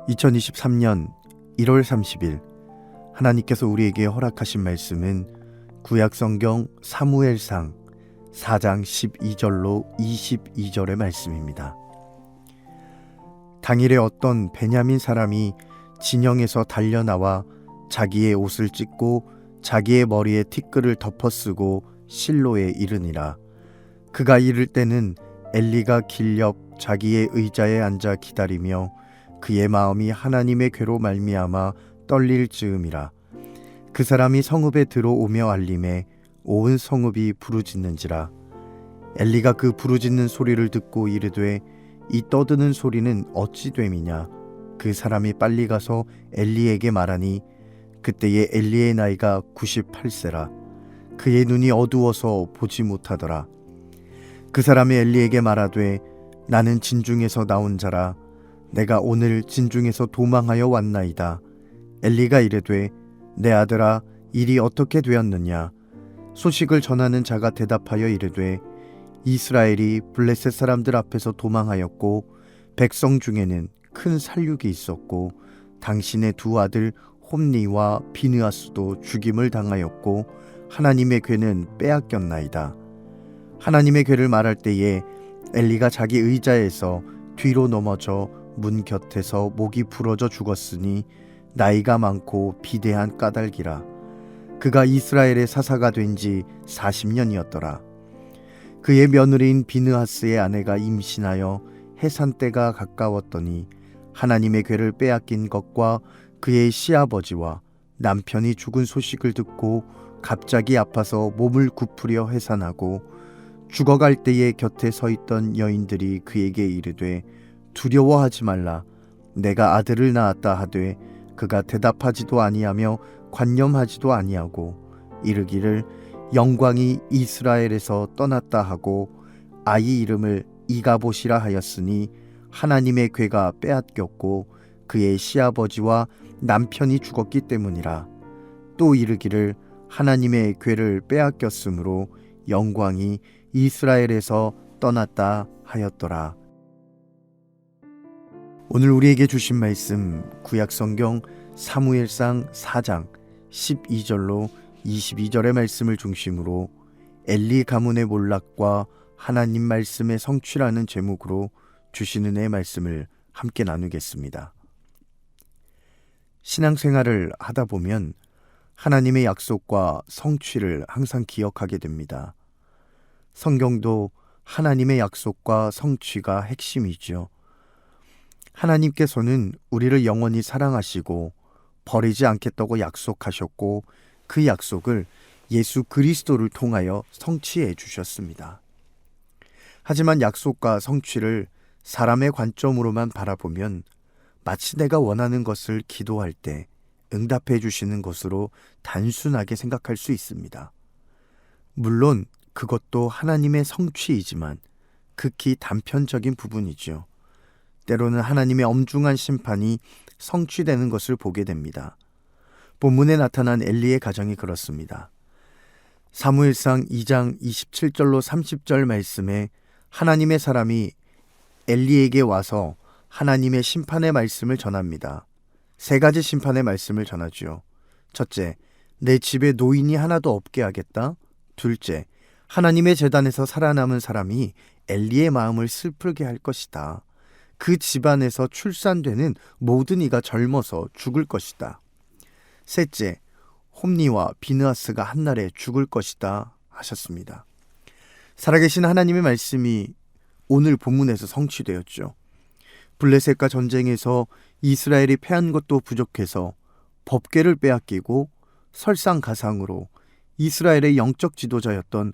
2023년 1월 30일 하나님께서 우리에게 허락하신 말씀은 구약성경 사무엘상 4장 12절로 22절의 말씀입니다. 당일에 어떤 베냐민 사람이 진영에서 달려나와 자기의 옷을 찢고 자기의 머리에 티끌을 덮어쓰고 실로에 이르니라. 그가 이를 때는 엘리가 길 옆 자기의 의자에 앉아 기다리며 그의 마음이 하나님의 괴로 말미암아 떨릴 즈음이라. 그 사람이 성읍에 들어오며 알림에 온 성읍이 부르짖는지라. 엘리가 그 부르짖는 소리를 듣고 이르되 이 떠드는 소리는 어찌 됨이냐. 그 사람이 빨리 가서 엘리에게 말하니 그때에 엘리의 나이가 98세라. 그의 눈이 어두워서 보지 못하더라. 그 사람이 엘리에게 말하되 나는 진중에서 나온 자라. 내가 오늘 진중에서 도망하여 왔나이다. 엘리가 이르되 내 아들아 일이 어떻게 되었느냐. 소식을 전하는 자가 대답하여 이르되 이스라엘이 블레셋 사람들 앞에서 도망하였고 백성 중에는 큰 살육이 있었고 당신의 두 아들 홈니와 비느하스도 죽임을 당하였고 하나님의 괴는 빼앗겼나이다. 하나님의 괴를 말할 때에 엘리가 자기 의자에서 뒤로 넘어져 문 곁에서 목이 부러져 죽었으니 나이가 많고 비대한 까닭이라. 그가 이스라엘의 사사가 된 지 40년이었더라. 그의 며느리인 비느하스의 아내가 임신하여 해산 때가 가까웠더니 하나님의 괴를 빼앗긴 것과 그의 시아버지와 남편이 죽은 소식을 듣고 갑자기 아파서 몸을 굽으려 해산하고 죽어갈 때에 곁에 서 있던 여인들이 그에게 이르되 두려워하지 말라. 내가 아들을 낳았다 하되 그가 대답하지도 아니하며 관념하지도 아니하고 이르기를 영광이 이스라엘에서 떠났다 하고 아이 이름을 이가봇이라 하였으니 하나님의 괴가 빼앗겼고 그의 시아버지와 남편이 죽었기 때문이라. 또 이르기를 하나님의 괴를 빼앗겼으므로 영광이 이스라엘에서 떠났다 하였더라. 오늘 우리에게 주신 말씀 구약성경 사무엘상 4장 12절로 22절의 말씀을 중심으로 엘리 가문의 몰락과 하나님 말씀의 성취라는 제목으로 주신 은혜의 말씀을 함께 나누겠습니다. 신앙생활을 하다 보면 하나님의 약속과 성취를 항상 기억하게 됩니다. 성경도 하나님의 약속과 성취가 핵심이죠. 하나님께서는 우리를 영원히 사랑하시고 버리지 않겠다고 약속하셨고 그 약속을 예수 그리스도를 통하여 성취해 주셨습니다. 하지만 약속과 성취를 사람의 관점으로만 바라보면 마치 내가 원하는 것을 기도할 때 응답해 주시는 것으로 단순하게 생각할 수 있습니다. 물론 그것도 하나님의 성취이지만 극히 단편적인 부분이죠. 때로는 하나님의 엄중한 심판이 성취되는 것을 보게 됩니다. 본문에 나타난 엘리의 가정이 그렇습니다. 사무엘상 2장 27절로 30절 말씀에 하나님의 사람이 엘리에게 와서 하나님의 심판의 말씀을 전합니다. 세 가지 심판의 말씀을 전하지요. 첫째, 내 집에 노인이 하나도 없게 하겠다. 둘째, 하나님의 제단에서 살아남은 사람이 엘리의 마음을 슬프게 할 것이다. 그 집안에서 출산되는 모든 이가 젊어서 죽을 것이다. 셋째, 홈니와 비느하스가 한날에 죽을 것이다 하셨습니다. 살아계신 하나님의 말씀이 오늘 본문에서 성취되었죠. 블레셋과 전쟁에서 이스라엘이 패한 것도 부족해서 법궤를 빼앗기고 설상가상으로 이스라엘의 영적 지도자였던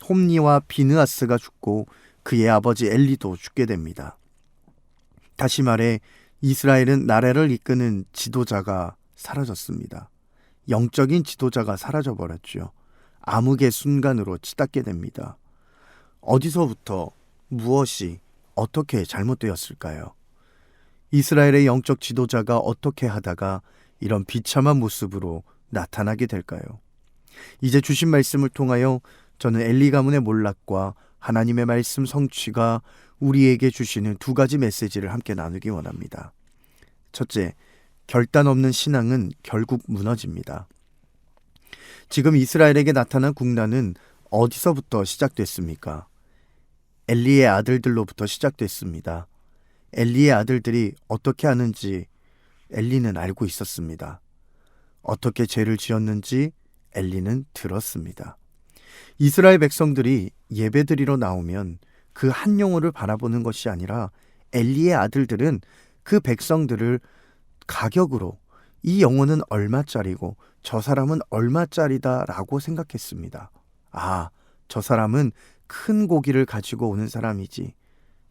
홈니와 비느하스가 죽고 그의 아버지 엘리도 죽게 됩니다. 다시 말해 이스라엘은 나라를 이끄는 지도자가 사라졌습니다. 영적인 지도자가 사라져버렸죠. 암흑의 순간으로 치닫게 됩니다. 어디서부터 무엇이 어떻게 잘못되었을까요? 이스라엘의 영적 지도자가 어떻게 하다가 이런 비참한 모습으로 나타나게 될까요? 이제 주신 말씀을 통하여 저는 엘리 가문의 몰락과 하나님의 말씀 성취가 우리에게 주시는 두 가지 메시지를 함께 나누기 원합니다. 첫째, 결단 없는 신앙은 결국 무너집니다. 지금 이스라엘에게 나타난 국난은 어디서부터 시작됐습니까? 엘리의 아들들로부터 시작됐습니다. 엘리의 아들들이 어떻게 하는지 엘리는 알고 있었습니다. 어떻게 죄를 지었는지 엘리는 들었습니다. 이스라엘 백성들이 예배드리러 나오면 그 한 영혼을 바라보는 것이 아니라 엘리의 아들들은 그 백성들을 가격으로 이 영혼은 얼마짜리고 저 사람은 얼마짜리다라고 생각했습니다. 아, 저 사람은 큰 고기를 가지고 오는 사람이지.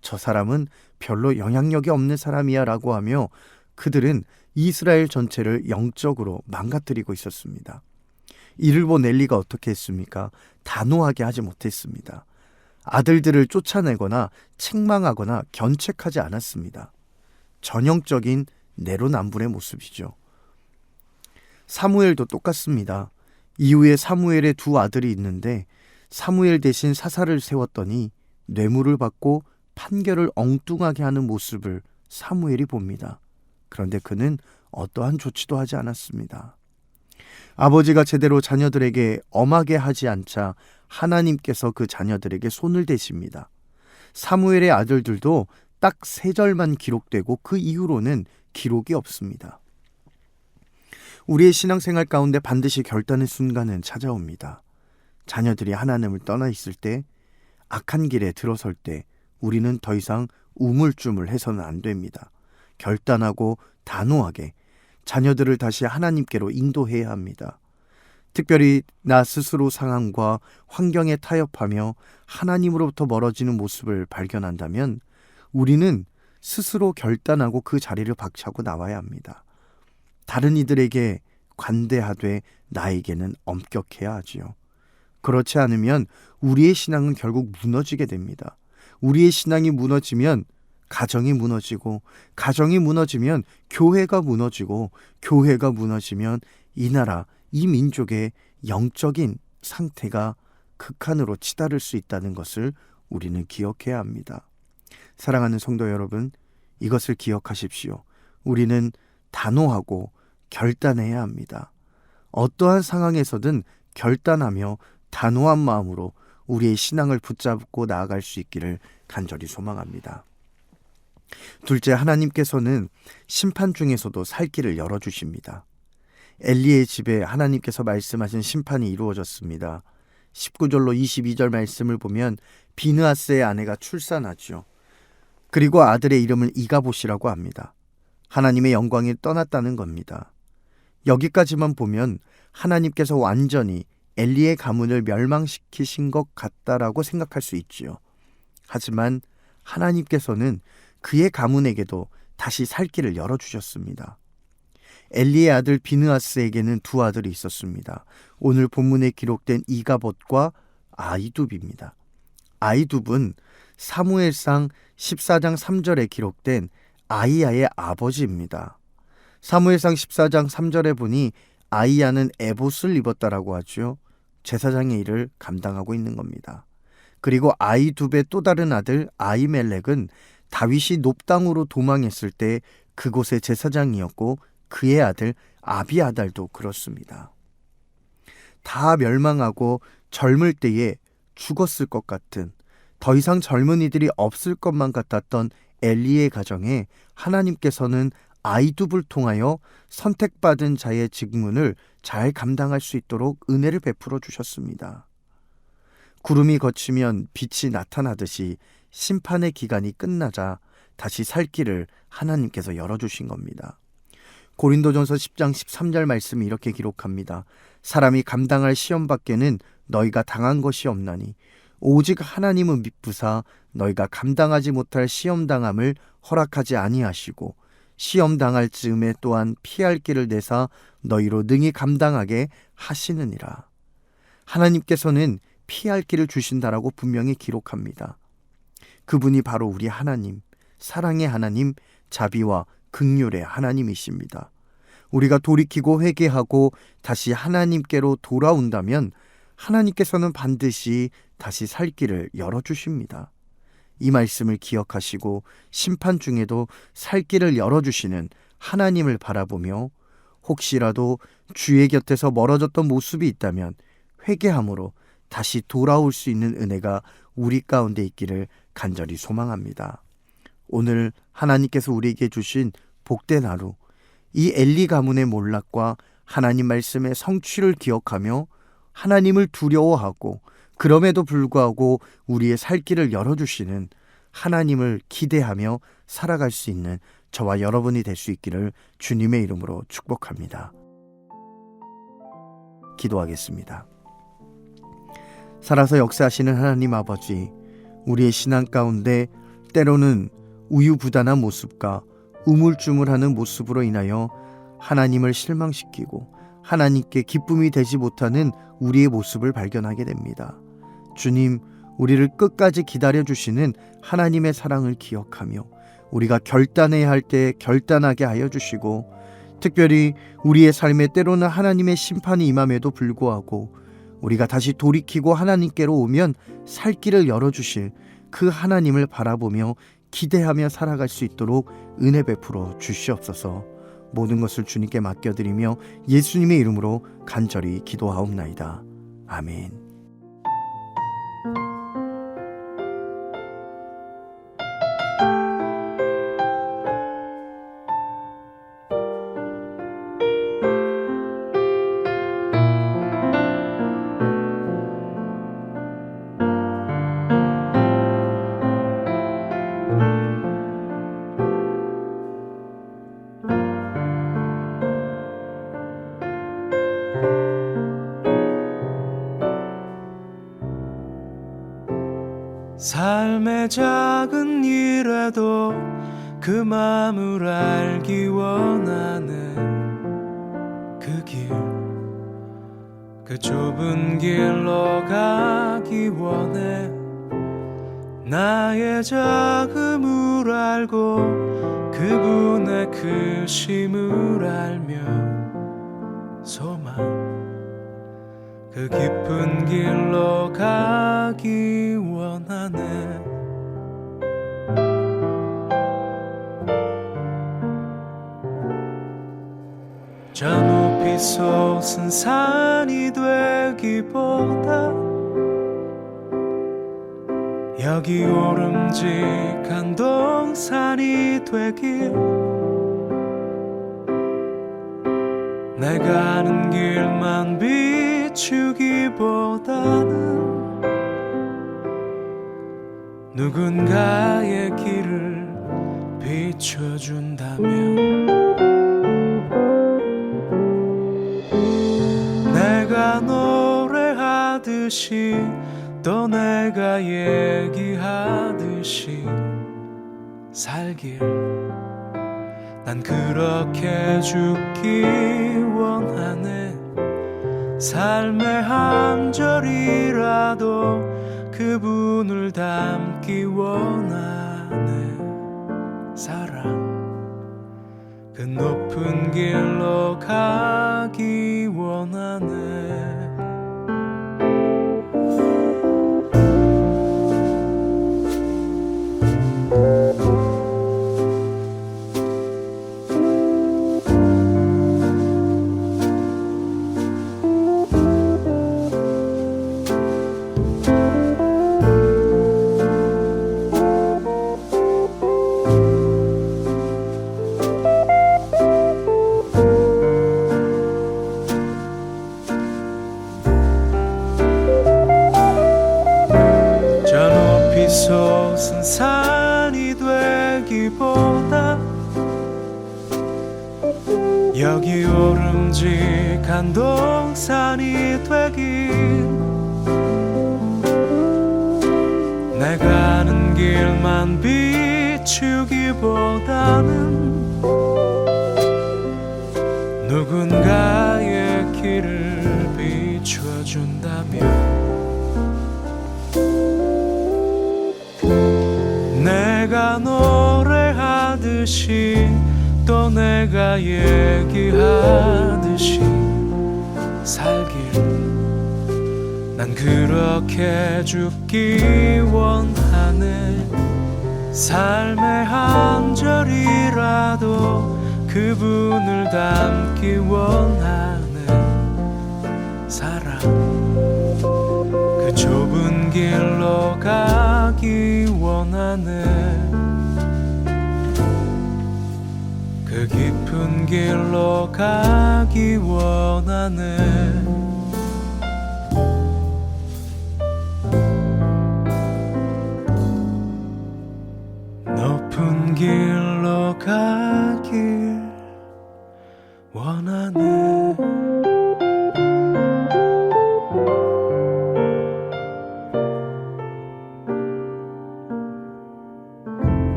저 사람은 별로 영향력이 없는 사람이야 라고 하며 그들은 이스라엘 전체를 영적으로 망가뜨리고 있었습니다. 이를 본 엘리가 어떻게 했습니까? 단호하게 하지 못했습니다. 아들들을 쫓아내거나 책망하거나 견책하지 않았습니다. 전형적인 내로남불의 모습이죠. 사무엘도 똑같습니다. 이후에 사무엘의 두 아들이 있는데 사무엘 대신 사사를 세웠더니 뇌물을 받고 판결을 엉뚱하게 하는 모습을 사무엘이 봅니다. 그런데 그는 어떠한 조치도 하지 않았습니다. 아버지가 제대로 자녀들에게 엄하게 하지 않자 하나님께서 그 자녀들에게 손을 대십니다. 사무엘의 아들들도 딱 3절만 기록되고 그 이후로는 기록이 없습니다. 우리의 신앙생활 가운데 반드시 결단의 순간은 찾아옵니다. 자녀들이 하나님을 떠나 있을 때, 악한 길에 들어설 때 우리는 더 이상 우물쭈물해서는 안 됩니다. 결단하고 단호하게 자녀들을 다시 하나님께로 인도해야 합니다. 특별히 나 스스로 상황과 환경에 타협하며 하나님으로부터 멀어지는 모습을 발견한다면 우리는 스스로 결단하고 그 자리를 박차고 나와야 합니다. 다른 이들에게 관대하되 나에게는 엄격해야 하지요. 그렇지 않으면 우리의 신앙은 결국 무너지게 됩니다. 우리의 신앙이 무너지면 가정이 무너지고, 가정이 무너지면 교회가 무너지고, 교회가 무너지면 이 나라, 이 민족의 영적인 상태가 극한으로 치달을 수 있다는 것을 우리는 기억해야 합니다. 사랑하는 성도 여러분, 이것을 기억하십시오. 우리는 단호하고 결단해야 합니다. 어떠한 상황에서든 결단하며 단호한 마음으로 우리의 신앙을 붙잡고 나아갈 수 있기를 간절히 소망합니다. 둘째, 하나님께서는 심판 중에서도 살 길을 열어주십니다. 엘리의 집에 하나님께서 말씀하신 심판이 이루어졌습니다. 19절로 22절 말씀을 보면 비느하스의 아내가 출산하죠. 그리고 아들의 이름을 이가봇이라고 합니다. 하나님의 영광이 떠났다는 겁니다. 여기까지만 보면 하나님께서 완전히 엘리의 가문을 멸망시키신 것 같다라고 생각할 수 있지요. 하지만 하나님께서는 그의 가문에게도 다시 살 길을 열어주셨습니다. 엘리의 아들 비느하스에게는 두 아들이 있었습니다. 오늘 본문에 기록된 이가봇과 아히둡입니다. 아히둡은 사무엘상 14장 3절에 기록된 아히야의 아버지입니다. 사무엘상 14장 3절에 보니 아히야는 에봇을 입었다라고 하죠. 제사장의 일을 감당하고 있는 겁니다. 그리고 아히둡의 또 다른 아들 아히멜렉은 다윗이 놉당으로 도망했을 때 그곳의 제사장이었고 그의 아들 아비아달도 그렇습니다. 다 멸망하고 젊을 때에 죽었을 것 같은, 더 이상 젊은이들이 없을 것만 같았던 엘리의 가정에 하나님께서는 아히둡을 통하여 선택받은 자의 직분을 잘 감당할 수 있도록 은혜를 베풀어 주셨습니다. 구름이 걷히면 빛이 나타나듯이 심판의 기간이 끝나자 다시 살 길을 하나님께서 열어주신 겁니다. 고린도전서 10장 13절 말씀이 이렇게 기록합니다. 사람이 감당할 시험 밖에는 너희가 당한 것이 없나니 오직 하나님은 미쁘사 너희가 감당하지 못할 시험당함을 허락하지 아니하시고 시험당할 즈음에 또한 피할 길을 내사 너희로 능히 감당하게 하시느니라. 하나님께서는 피할 길을 주신다라고 분명히 기록합니다. 그분이 바로 우리 하나님, 사랑의 하나님, 자비와 긍휼의 하나님이십니다. 우리가 돌이키고 회개하고 다시 하나님께로 돌아온다면 하나님께서는 반드시 다시 살 길을 열어주십니다. 이 말씀을 기억하시고 심판 중에도 살 길을 열어주시는 하나님을 바라보며 혹시라도 주의 곁에서 멀어졌던 모습이 있다면 회개함으로 다시 돌아올 수 있는 은혜가 우리 가운데 있기를 간절히 소망합니다. 오늘 하나님께서 우리에게 주신 복된 하루, 이 엘리 가문의 몰락과 하나님 말씀의 성취를 기억하며 하나님을 두려워하고 그럼에도 불구하고 우리의 살 길을 열어주시는 하나님을 기대하며 살아갈 수 있는 저와 여러분이 될 수 있기를 주님의 이름으로 축복합니다. 기도하겠습니다. 살아서 역사하시는 하나님 아버지, 우리의 신앙 가운데 때로는 우유부단한 모습과 우물쭈물하는 모습으로 인하여 하나님을 실망시키고 하나님께 기쁨이 되지 못하는 우리의 모습을 발견하게 됩니다. 주님, 우리를 끝까지 기다려주시는 하나님의 사랑을 기억하며 우리가 결단해야 할 때 결단하게 하여 주시고, 특별히 우리의 삶에 때로는 하나님의 심판이 임함에도 불구하고 우리가 다시 돌이키고 하나님께로 오면 살 길을 열어주실 그 하나님을 바라보며 기대하며 살아갈 수 있도록 은혜 베풀어 주시옵소서. 모든 것을 주님께 맡겨드리며 예수님의 이름으로 간절히 기도하옵나이다. 아멘. 삶의 작은 일에도 그 마음을 알기 원하는 그 길, 그 좁은 길로 가기 원해. 나의 작음을 알고 그분의 크심을 알며 소망, 그 깊은 길로 가기 원하네. 저 높이 솟은 산이 되기보다 여기 오름직한 동산이 되길, 내가 아는 길만 비추기보다는 누군가의 길을 비춰준다면, 내가 노래하듯이 또 내가 얘기하듯이 살길, 난 그렇게 죽기 원하네. 삶의 한 절이라도 그분을 닮기 원하네. 사랑, 그 높은 길로 가기 원하네. 솟은 산이 되기보다 여기 오름직한 동산이 되길, 내가 아는 길만 비추기보다는 누군가의 길을 비춰준다면, 내가 노래하듯이 또 내가 얘기하듯이 살길, 난 그렇게 죽기 원하네. 삶의 한 절이라도 그분을 닮기 원하는 사랑 그 좁은 길로 가기 원하는 그 깊은 길로 가기 원하는